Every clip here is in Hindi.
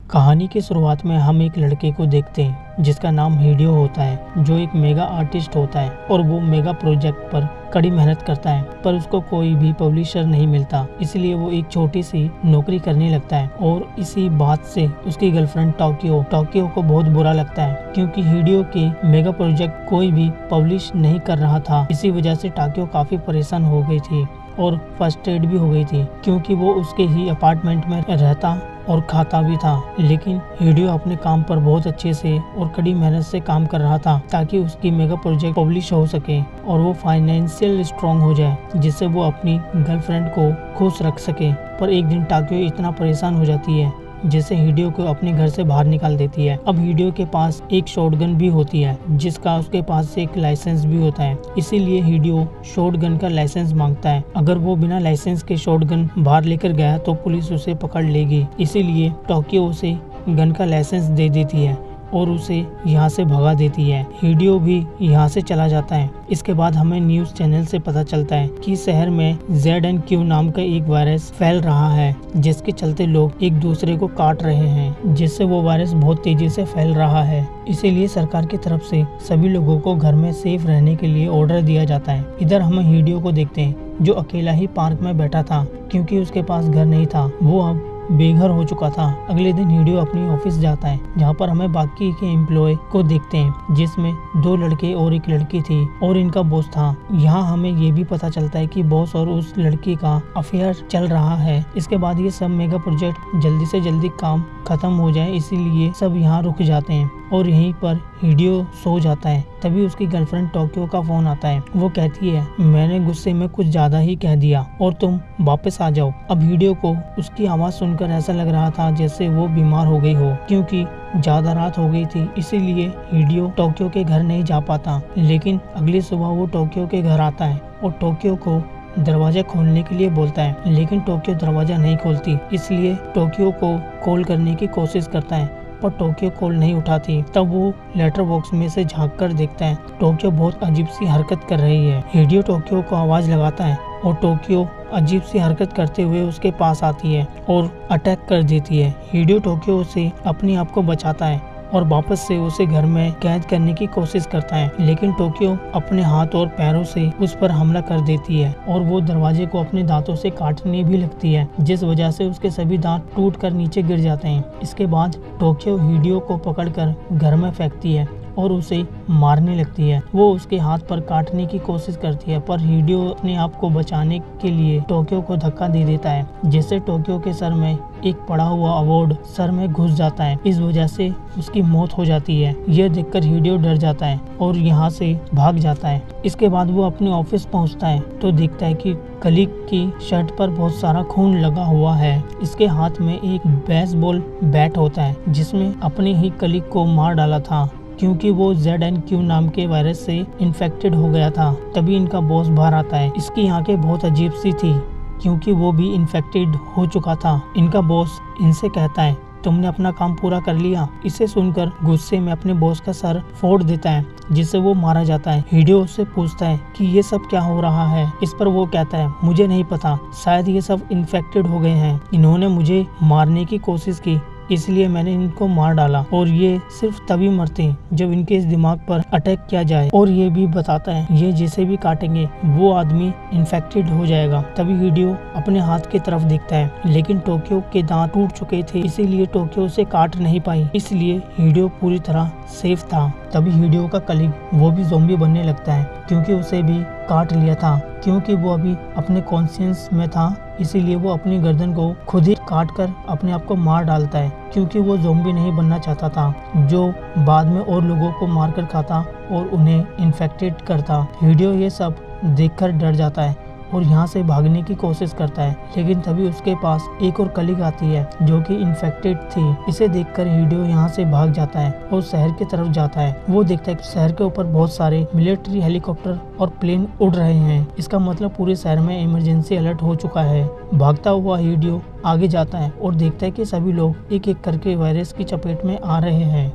कहानी की शुरुआत में हम एक लड़के को देखते हैं जिसका नाम हिडियो होता है, जो एक मेगा आर्टिस्ट होता है और वो मेगा प्रोजेक्ट पर कड़ी मेहनत करता है, पर उसको कोई भी पब्लिशर नहीं मिलता। इसलिए वो एक छोटी सी नौकरी करने लगता है और इसी बात से उसकी गर्लफ्रेंड टोक्यो को बहुत बुरा लगता है, क्योंकि हिडियो के मेगा प्रोजेक्ट कोई भी पब्लिश नहीं कर रहा था। इसी वजह से टोक्यो काफी परेशान हो गई थी और फ्रस्ट्रेट भी हो गई थी, क्योंकि वो उसके ही अपार्टमेंट में रहता और खाता भी था। लेकिन हिडियो अपने काम पर बहुत अच्छे से और कड़ी मेहनत से काम कर रहा था ताकि उसकी मेगा प्रोजेक्ट पब्लिश हो सके और वो फाइनेंशियल स्ट्रांग हो जाए, जिससे वो अपनी गर्लफ्रेंड को खुश रख सके। पर एक दिन टोक्यो इतना परेशान हो जाती है जिससे हिडियो को अपने घर से बाहर निकाल देती है। अब हिडियो के पास एक शॉटगन भी होती है, जिसका उसके पास एक लाइसेंस भी होता है। इसीलिए हिडियो शॉटगन का लाइसेंस मांगता है। अगर वो बिना लाइसेंस के शॉटगन बाहर लेकर गया तो पुलिस उसे पकड़ लेगी। इसीलिए टोक्यो उसे गन का लाइसेंस दे देती है और उसे यहाँ से भगा देती है। हिडियो भी यहाँ से चला जाता है। इसके बाद हमें न्यूज़ चैनल से पता चलता है कि शहर में ZNQ नाम का एक वायरस फैल रहा है, जिसके चलते लोग एक दूसरे को काट रहे हैं, जिससे वो वायरस बहुत तेजी से फैल रहा है। इसीलिए सरकार की तरफ से सभी लोगों को घर में सेफ रहने के लिए ऑर्डर दिया जाता है। इधर हम हिडियो को देखते हैं जो अकेला ही पार्क में बैठा था, क्योंकि उसके पास घर नहीं था। वो अब बेघर हो चुका था। अगले दिन हिडियो अपनी ऑफिस जाता है, जहाँ पर हमें बाकी के एम्प्लॉय को देखते हैं, जिसमें 2 लड़के और एक लड़की थी और इनका बॉस था। यहाँ हमें ये भी पता चलता है कि बॉस और उस लड़की का अफेयर चल रहा है। इसके बाद ये सब मेगा प्रोजेक्ट जल्दी से जल्दी काम खत्म हो जाए, इसीलिए सब यहाँ रुक जाते हैं और यहीं पर हिडियो सो जाता है। तभी उसकी गर्लफ्रेंड टोक्यो का फोन आता है। वो कहती है, मैंने गुस्से में कुछ ज्यादा ही कह दिया और तुम वापस आ जाओ। अब हिडियो को उसकी आवाज सुनकर ऐसा लग रहा था जैसे वो बीमार हो गई हो, क्योंकि ज्यादा रात हो गई थी। इसीलिए हिडियो टोक्यो के घर नहीं जा पाता। लेकिन अगली सुबह वो टोक्यो के घर आता है और टोक्यो को दरवाजा खोलने के लिए बोलता है, लेकिन टोक्यो दरवाजा नहीं खोलती। इसलिए टोक्यो को कॉल करने की कोशिश करता है, पर टोक्यो कॉल नहीं उठाती। तब वो लेटर बॉक्स में से झांक कर देखता है, टोक्यो बहुत अजीब सी हरकत कर रही है। हिडियो टोक्यो को आवाज लगाता है और टोक्यो अजीब सी हरकत करते हुए उसके पास आती है और अटैक कर देती है। हिडियो टोक्यो से अपने आप को बचाता है और वापस से उसे घर में कैद करने की कोशिश करता है, लेकिन टोक्यो अपने हाथ और पैरों से उस पर हमला कर देती है और वो दरवाजे को अपने दांतों से काटने भी लगती है, जिस वजह से उसके सभी दांत टूटकर नीचे गिर जाते हैं। इसके बाद टोक्यो हिडियो को पकड़कर घर में फेंकती है और उसे मारने लगती है। वो उसके हाथ पर काटने की कोशिश करती है, पर हिडियो अपने आप को बचाने के लिए टोक्यो को धक्का दे देता है, जिससे टोक्यो के सर में एक पड़ा हुआ अवार्ड सर में घुस जाता है। इस वजह से उसकी मौत हो जाती है। यह देखकर हिडियो डर जाता है और यहाँ से भाग जाता है। इसके बाद वो अपने ऑफिस पहुँचता है तो देखता है कि कलीग की शर्ट पर बहुत सारा खून लगा हुआ है। इसके हाथ में एक बेसबॉल बैट होता है, जिसमें अपने ही कलीग को मार डाला था, क्योंकि वो ZNQ नाम के वायरस से इन्फेक्टेड हो गया था। तभी इनका बॉस बाहर आता है। इसकी आंखें बहुत अजीब सी थी, क्योंकि वो भी इन्फेक्टेड हो चुका था। इनका बॉस इनसे कहता है, तुमने अपना काम पूरा कर लिया। इसे सुनकर गुस्से में अपने बॉस का सर फोड़ देता है, जिससे वो मारा जाता है। हिडियो उससे पूछता है कि ये सब क्या हो रहा है। इस पर वो कहता है, मुझे नहीं पता, शायद ये सब इन्फेक्टेड हो गए हैं। इन्होंने मुझे मारने की कोशिश की, इसलिए मैंने इनको मार डाला और ये सिर्फ तभी मरते हैं जब इनके इस दिमाग पर अटैक किया जाए। और ये भी बताता है, ये जिसे भी काटेंगे वो आदमी इन्फेक्टेड हो जाएगा। तभी हिडियो अपने हाथ की तरफ देखता है, लेकिन टोक्यो के दांत टूट चुके थे, इसीलिए टोक्यो उसे काट नहीं पाई। इसलिए हिडियो पूरी तरह सेफ था। तभी हिडियो का कलीग वो भी ज़ॉम्बी बनने लगता है, क्योंकि उसे भी काट लिया था। क्योंकि वो अभी अपने कॉन्शियस में था, इसीलिए वो अपनी गर्दन को खुद ही काट कर अपने आप को मार डालता है, क्योंकि वो ज़ॉम्बी नहीं बनना चाहता था, जो बाद में और लोगों को मार कर खाता और उन्हें इन्फेक्टेड करता। हिडियो ये सब देखकर डर जाता है और यहाँ से भागने की कोशिश करता है, लेकिन तभी उसके पास एक और कलीग आती है जो कि इन्फेक्टेड थी। इसे देखकर हिडियो यहाँ से भाग जाता है और शहर की तरफ जाता है। वो देखता है कि शहर के ऊपर बहुत सारे मिलिट्री हेलीकॉप्टर और प्लेन उड़ रहे हैं। इसका मतलब पूरे शहर में इमरजेंसी अलर्ट हो चुका है। भागता हुआ हिडियो आगे जाता है और देखता है कि सभी लोग एक एक करके वायरस की चपेट में आ रहे हैं,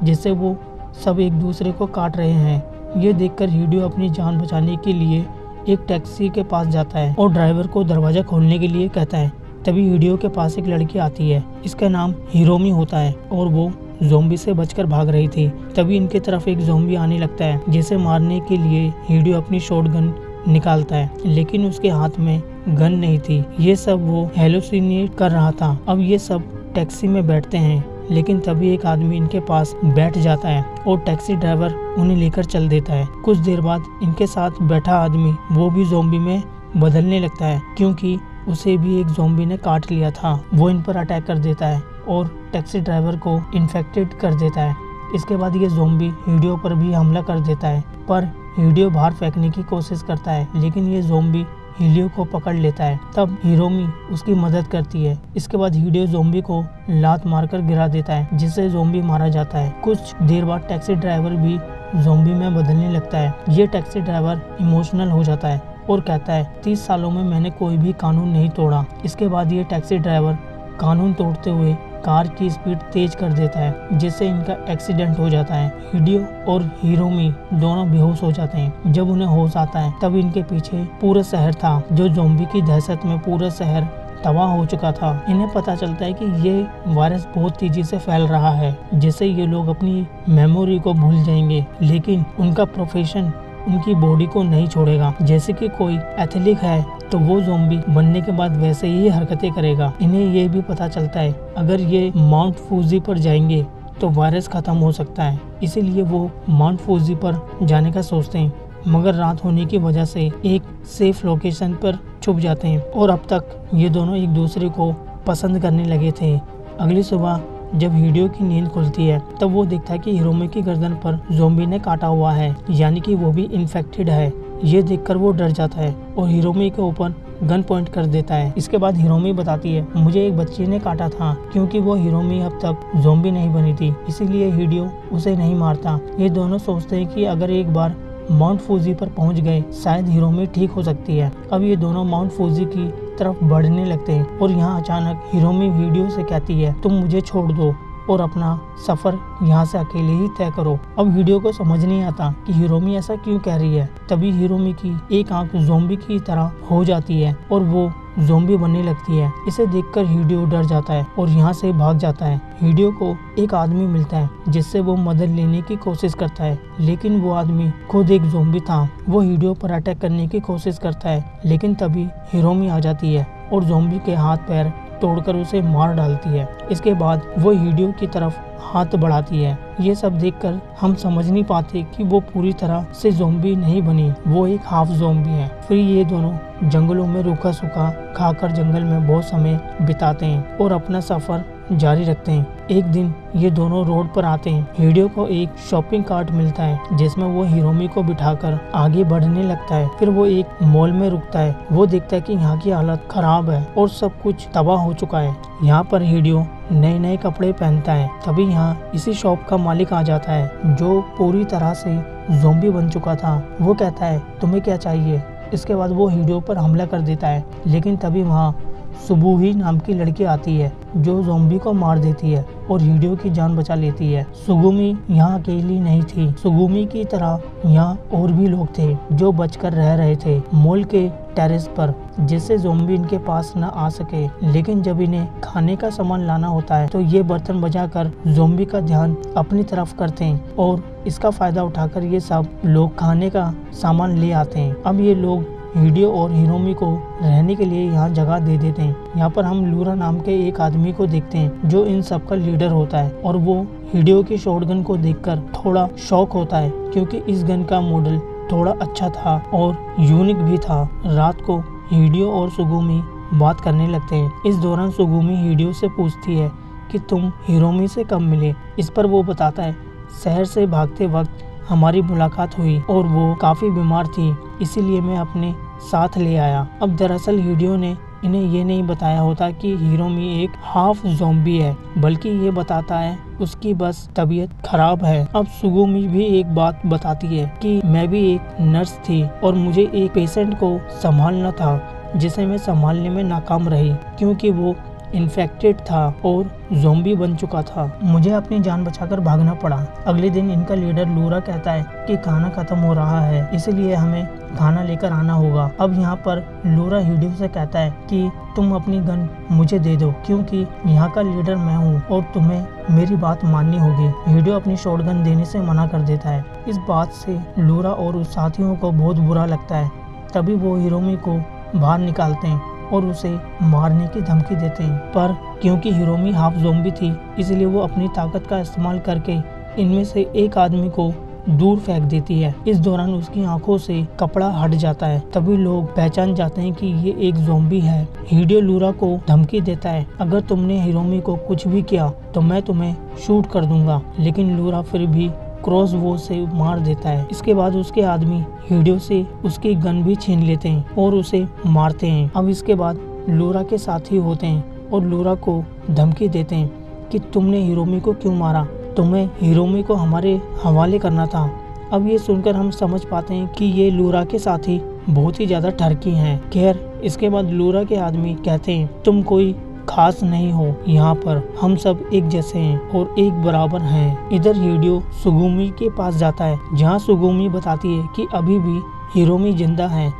जिससे वो सब एक दूसरे को काट रहे हैं। ये देखकर हिडियो अपनी जान बचाने के लिए एक टैक्सी के पास जाता है और ड्राइवर को दरवाजा खोलने के लिए कहता है, तभी हिडियो के पास एक लड़की आती है। इसका नाम हिरोमी होता है और वो ज़ॉम्बी से बचकर भाग रही थी। तभी इनके तरफ एक ज़ॉम्बी आने लगता है, जिसे मारने के लिए हिडियो अपनी शॉटगन निकालता है, लेकिन उसके हाथ में गन नहीं थी। ये सब वो हेलुसिनेट कर रहा था। अब ये सब टैक्सी में बैठते हैं, लेकिन तभी एक आदमी इनके पास बैठ जाता है और टैक्सी ड्राइवर उन्हें लेकर चल देता है। कुछ देर बाद इनके साथ बैठा आदमी वो भी ज़ॉम्बी में बदलने लगता है, क्योंकि उसे भी एक ज़ॉम्बी ने काट लिया था। वो इन पर अटैक कर देता है और टैक्सी ड्राइवर को इन्फेक्टेड कर देता है। इसके बाद ये ज़ॉम्बी हिडियो पर भी हमला कर देता है, पर हिडियो बाहर फेंकने की कोशिश करता है, लेकिन ये ज़ॉम्बी हिडियो को पकड़ लेता है। तब हिरोमी उसकी मदद करती है। इसके बाद हिडियो ज़ॉम्बी को लात मारकर गिरा देता है, जिससे ज़ॉम्बी मारा जाता है। कुछ देर बाद टैक्सी ड्राइवर भी ज़ॉम्बी में बदलने लगता है। ये टैक्सी ड्राइवर इमोशनल हो जाता है और कहता है 30 सालों में मैंने कोई भी कानून नहीं तोड़ा। इसके बाद ये टैक्सी ड्राइवर कानून तोड़ते हुए कार की स्पीड तेज कर देता है, जिससे इनका एक्सीडेंट हो जाता है। हिडियो और हिरोमी दोनों बेहोश हो जाते हैं। जब उन्हें होश आता है तब इनके पीछे पूरा शहर था, जो ज़ॉम्बी की दहशत में पूरा शहर तबाह हो चुका था। इन्हें पता चलता है कि ये वायरस बहुत तेजी से फैल रहा है, जिससे ये लोग अपनी मेमोरी को भूल जाएंगे, लेकिन उनका प्रोफेशन उनकी बॉडी को नहीं छोड़ेगा। जैसे कि कोई एथलीट है तो वो ज़ॉम्बी बनने के बाद वैसे ही हरकतें करेगा। इन्हें ये भी पता चलता है अगर ये माउंट फूजी पर जाएंगे तो वायरस खत्म हो सकता है, इसीलिए वो माउंट फूजी पर जाने का सोचते हैं, मगर रात होने की वजह से एक सेफ लोकेशन पर छुप जाते हैं। और अब तक ये दोनों एक दूसरे को पसंद करने लगे थे। अगली सुबह जब हिडियो की नींद खुलती है तब वो देखता है कि हिरोमी की गर्दन पर ज़ॉम्बी ने काटा हुआ है, यानी कि वो भी इन्फेक्टेड है। ये देखकर वो डर जाता है और हिरोमी के ऊपर गन पॉइंट कर देता है। इसके बाद हिरोमी बताती है मुझे एक बच्चे ने काटा था, क्योंकि वो हिरोमी अब तक ज़ॉम्बी नहीं बनी थी, इसीलिए हिडियो उसे नहीं मारता। ये दोनों सोचते हैं कि अगर एक बार माउंट फूजी पर पहुंच गए शायद हिरोमी ठीक हो सकती है। अब ये दोनों माउंट फूजी की तरफ बढ़ने लगते हैं और यहाँ अचानक हिरोमी हिडियो से कहती है तुम मुझे छोड़ दो और अपना सफर यहाँ से अकेले ही तय करो। अब हिडियो को समझ नहीं आता कि हिरोमी ऐसा क्यों कह रही है। तभी हिरोमी की एक आंख ज़ॉम्बी की तरह हो जाती है और वो ज़ॉम्बी बनने लगती है। इसे देखकर हिडियो डर जाता है और यहाँ से भाग जाता है। हिडियो को एक आदमी मिलता है जिससे वो मदद लेने की कोशिश करता है, लेकिन वो आदमी खुद एक ज़ॉम्बी था। वो हिडियो पर अटैक करने की कोशिश करता है, लेकिन तभी हिरोमी आ जाती है और ज़ॉम्बी के हाथ पैर तोड़कर उसे मार डालती है। इसके बाद वो हिडियो की तरफ हाथ बढ़ाती है। ये सब देखकर हम समझ नहीं पाते कि वो पूरी तरह से ज़ॉम्बी नहीं बनी, वो एक हाफ ज़ॉम्बी है। फिर ये दोनों जंगलों में रूखा सूखा खाकर जंगल में बहुत समय बिताते हैं और अपना सफर जारी रखते हैं। एक दिन ये दोनों रोड पर आते हैं। हिडियो को एक शॉपिंग कार्ट मिलता है जिसमें वो हिरोमी को बिठाकर आगे बढ़ने लगता है। फिर वो एक मॉल में रुकता है। वो देखता है कि यहाँ की हालत खराब है और सब कुछ तबाह हो चुका है। यहाँ पर हिडियो नए नए कपड़े पहनता है। तभी यहाँ इसी शॉप का मालिक आ जाता है, जो पूरी तरह से ज़ॉम्बी बन चुका था। वो कहता है तुम्हें क्या चाहिए। इसके बाद वो हिडियो पर हमला कर देता है, लेकिन तभी वहाँ सुबुही नाम की लड़की आती है जो ज़ॉम्बी को मार देती है और हिडियो की जान बचा लेती है। सुगुमी यहाँ अकेली नहीं थी। सुगुमी की तरह यहाँ और भी लोग थे जो बचकर रह रहे थे मॉल के टेरेस पर, जिससे ज़ॉम्बी इनके पास न आ सके। लेकिन जब इन्हें खाने का सामान लाना होता है तो ये बर्तन बजाकर ज़ॉम्बी का ध्यान अपनी तरफ करते हैं और इसका फायदा उठाकर ये सब लोग खाने का सामान ले आते हैं। अब ये लोग हिडियो और हिरोमी को रहने के लिए यहाँ जगह दे देते हैं। यहाँ पर हम लूरा नाम के एक आदमी को देखते हैं जो इन सब का लीडर होता है और वो हिडियो की शॉटगन को देखकर थोड़ा शॉक होता है, क्योंकि इस गन का मॉडल थोड़ा अच्छा था और यूनिक भी था। रात को हिडियो और सुगुमी बात करने लगते हैं। इस दौरान सुगुमी हिडियो से पूछती है कि तुम हिरोमी से कब मिले। इस पर वो बताता है शहर से भागते वक्त हमारी मुलाकात हुई और वो काफ़ी बीमार थी, इसीलिए मैं अपने साथ ले आया। अब दरअसल हिडियो ने इन्हें ये नहीं बताया होता कि हिरोमी एक हाफ ज़ॉम्बी है, बल्कि ये बताता है उसकी बस तबीयत खराब है। अब सुगुमी भी एक बात बताती है कि मैं भी एक नर्स थी और मुझे एक पेशेंट को संभालना था, जिसे मैं संभालने में नाकाम रही क्योंकि वो इन्फेक्टेड था और ज़ॉम्बी बन चुका था। मुझे अपनी जान बचाकर भागना पड़ा। अगले दिन इनका लीडर लूरा कहता है कि खाना खत्म हो रहा है, इसलिए हमें खाना लेकर आना होगा। अब यहाँ पर लोरा हीडियो से कहता है कि तुम अपनी गन मुझे दे दो, क्योंकि यहाँ का लीडर मैं हूँ और तुम्हें मेरी बात माननी होगी। हीडियो अपनी शॉटगन देने से मना कर देता है। इस बात से लोरा और उस साथियों को बहुत बुरा लगता है। तभी वो हिरोमी को बाहर निकालते हैं और उसे मारने की धमकी देते हैं, पर क्योंकि हिरोमी हाफ ज़ॉम्बी थी इसलिए वो अपनी ताकत का इस्तेमाल करके इनमें से एक आदमी को दूर फेंक देती है। इस दौरान उसकी आंखों से कपड़ा हट जाता है। तभी लोग पहचान जाते हैं कि ये एक ज़ॉम्बी है। हीडियो लोरा को धमकी देता है, अगर तुमने हिरोमी को कुछ भी किया तो मैं तुम्हें शूट कर दूंगा, लेकिन लोरा फिर भी क्रॉस वो से मार देता है। इसके बाद उसके आदमी हीडियो से उसकी गन भी छीन लेते हैं और उसे मारते हैं। अब इसके बाद लोरा के साथी होते हैं और लोरा को धमकी देते हैं कि तुमने हिरोमी को क्यों मारा, तुम्हें हिरोमी को हमारे हवाले करना था। अब ये सुनकर हम समझ पाते हैं कि ये लोरा के साथी बहुत ही ज्यादा ठरकी हैं। खैर इसके बाद लोरा के आदमी कहते हैं तुम कोई खास नहीं हो, यहाँ पर हम सब एक जैसे हैं और एक बराबर हैं। इधर हीडियो सुगुमी के पास जाता है, जहाँ सुगुमी बताती है कि अभी भी हिरोमी जिंदा है,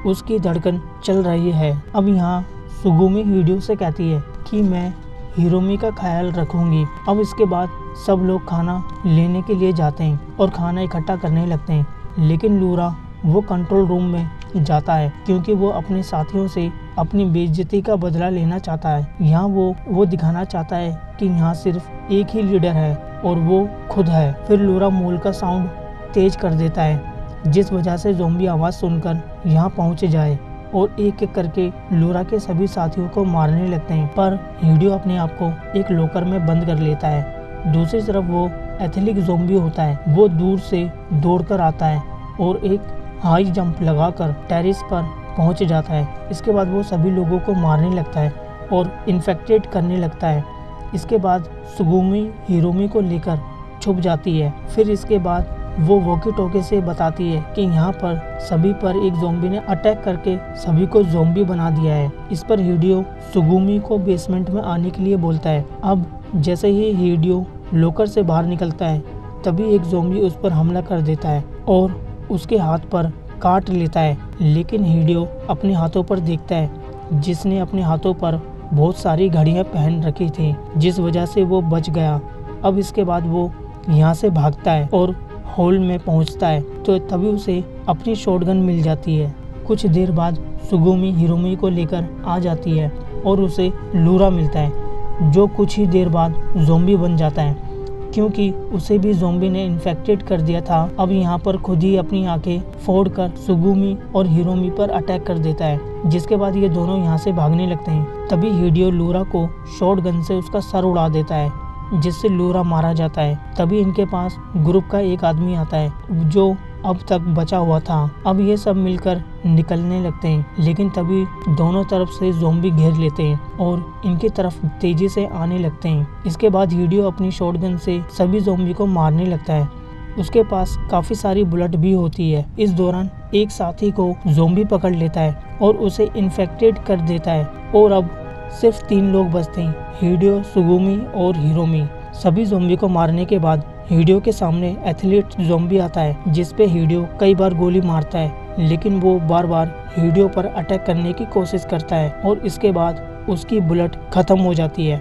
उसकी धड़कन चल रही है। अब यहाँ सुगुमी हीडियो से कहती है कि मैं हिरोमी का ख्याल रखूंगी। अब इसके बाद सब लोग खाना लेने के लिए जाते हैं और खाना इकट्ठा करने लगते हैं, लेकिन लोरा वो कंट्रोल रूम में जाता है क्योंकि वो अपने साथियों से अपनी बेइज्जती का बदला लेना चाहता है। यहाँ वो दिखाना चाहता है कि यहाँ सिर्फ एक ही लीडर है और वो खुद है। फिर लोरा मोल का साउंड तेज कर देता है, जिस वजह से ज़ॉम्बी आवाज़ सुनकर यहाँ पहुँच जाए और एक एक करके लोरा के सभी साथियों को मारने लगते हैं। पर हीडियो अपने आप को एक लॉकर में बंद कर लेता है। दूसरी तरफ वो एथलीट ज़ॉम्बी होता है, वो दूर से दौड़कर आता है और एक हाई जंप लगाकर टेरेस पर पहुंच जाता है। इसके बाद वो सभी लोगों को मारने लगता है और इन्फेक्टेड करने लगता है। इसके बाद सुगुमी हिरोमी को लेकर छुप जाती है। फिर इसके बाद वो वॉकी टॉकी से बताती है कि यहाँ पर सभी पर एक ज़ॉम्बी ने अटैक करके सभी को ज़ॉम्बी बना दिया है। इस पर हीडियो सुगुमी को बेसमेंट में आने के लिए बोलता है। अब जैसे ही हीडियो लॉकर से बाहर निकलता है तभी एक ज़ॉम्बी उस पर हमला कर देता है और उसके हाथ पर काट लेता है, लेकिन हीडियो अपने हाथों पर देखता है जिसने अपने हाथों पर बहुत सारी घड़ियां पहन रखी थी, जिस वजह से वो बच गया। अब इसके बाद वो यहाँ से भागता है और हॉल में पहुँचता है तो तभी उसे अपनी शॉटगन मिल जाती है। कुछ देर बाद सुगुमी हिरोमी को लेकर आ जाती है और उसे लोरा मिलता है, जो कुछ ही देर बाद ज़ॉम्बी बन जाता है क्योंकि उसे भी ज़ॉम्बी ने इन्फेक्टेड कर दिया था। अब यहाँ पर खुद ही अपनी आंखें फोड़कर सुगुमी और हिरोमी पर अटैक कर देता है, जिसके बाद ये दोनों यहाँ से भागने लगते हैं। तभी हीडियो लोरा को शॉटगन से उसका सर उड़ा देता है, जिससे लोरा मारा जाता है। तभी इनके पास ग्रुप का एक आदमी आता है जो अब तक बचा हुआ था। अब ये सब मिलकर निकलने लगते हैं, लेकिन तभी दोनों तरफ से ज़ॉम्बी घेर लेते हैं और इनकी तरफ तेजी से आने लगते हैं। इसके बाद हीडियो अपनी शॉटगन से सभी ज़ॉम्बी को मारने लगता है। उसके पास काफ़ी सारी बुलेट भी होती है। इस दौरान एक साथी को ज़ॉम्बी पकड़ लेता है और उसे इन्फेक्टेड कर देता है और अब सिर्फ 3 लोग बचते हैं, हीडियो, सुगुमी और हिरोमी। सभी ज़ॉम्बी को मारने के बाद हीडियो के सामने एथलीट ज़ॉम्बी आता है, जिस पे हीडियो कई बार गोली मारता है, लेकिन वो बार बार हीडियो पर अटैक करने की कोशिश करता है और इसके बाद उसकी बुलेट खत्म हो जाती है।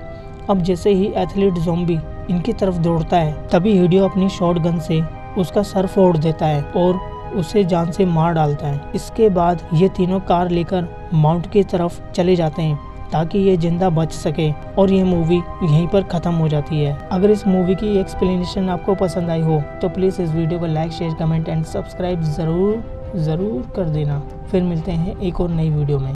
अब जैसे ही एथलीट ज़ॉम्बी इनकी तरफ दौड़ता है तभी हीडियो अपनी शॉटगन से उसका सर फोड़ देता है और उसे जान से मार डालता है। इसके बाद ये तीनों कार लेकर माउंट की तरफ चले जाते हैं ताकि ये जिंदा बच सके और ये मूवी यहीं पर ख़त्म हो जाती है। अगर इस मूवी की एक्सप्लेनेशन आपको पसंद आई हो तो प्लीज़ इस वीडियो को like, share, comment and subscribe ज़रूर कर देना। फिर मिलते हैं एक और नई वीडियो में।